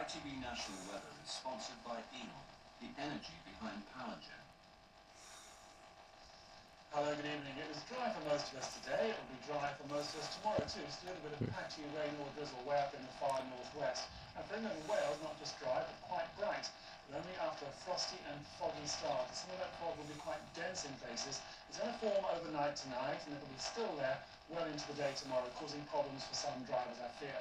ITV National Weather is sponsored by E.ON, the energy behind power gen. Hello, good evening. It was dry for most of us today. It will be dry for most of us tomorrow too. Still a little bit of patchy rain or drizzle way up in the far northwest. And for England and Wales, not just dry, but quite bright. But only after a frosty and foggy start. Some of that fog will be quite dense in places. It's going to form overnight tonight, and it will be still there well into the day tomorrow, causing problems for some drivers, I fear.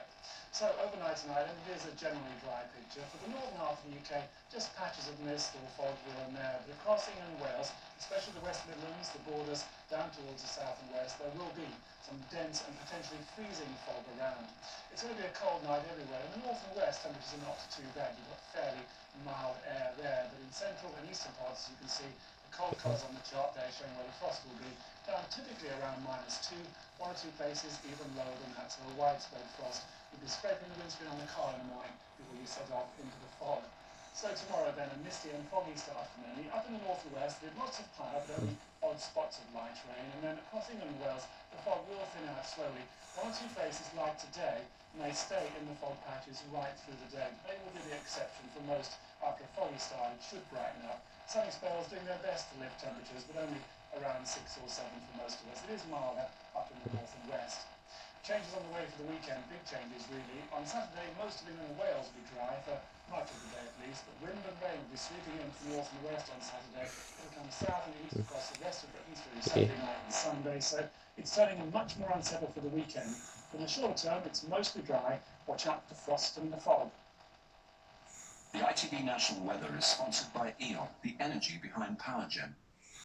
So overnight tonight, and it is a generally dry picture. For the northern half of the UK, just patches of mist or fog here and there. But across England and Wales, especially the West Midlands, the borders, down towards the south and west, there will be some dense and potentially freezing fog around. It's going to be a cold night everywhere. In the north and west, temperatures are not too bad. You've got fairly mild air there. But in central and eastern parts, you can see the cold colours on the chart there showing where the frost will be, down typically around -2, one or two places even lower than that. So a widespread frost. You'll be scraping the windscreen on the car in the morning before you set off into the fog. So tomorrow then, a misty and foggy start for many. Up in the north and west, there's lots of cloud, but only odd spots of light rain. And then across England and Wales, the fog will thin out slowly. One or two places, like today, may stay in the fog patches right through the day. They will be the exception for most. After a foggy start, it should brighten up. Sunny spells doing their best to lift temperatures, but only around 6 or 7 for most of us. It is milder up in the north and west. Changes on the way for the weekend, big changes really. On Saturday, most of England and Wales will be dry for much of the day at least, but wind and rain will be sweeping in from the north and the west on Saturday. It will come south and east across the rest of Britain through Saturday night and Sunday, so it's turning much more unsettled for the weekend. In the short term, it's mostly dry. Watch out for the frost and the fog. The ITV National Weather is sponsored by E.ON, the energy behind power gen.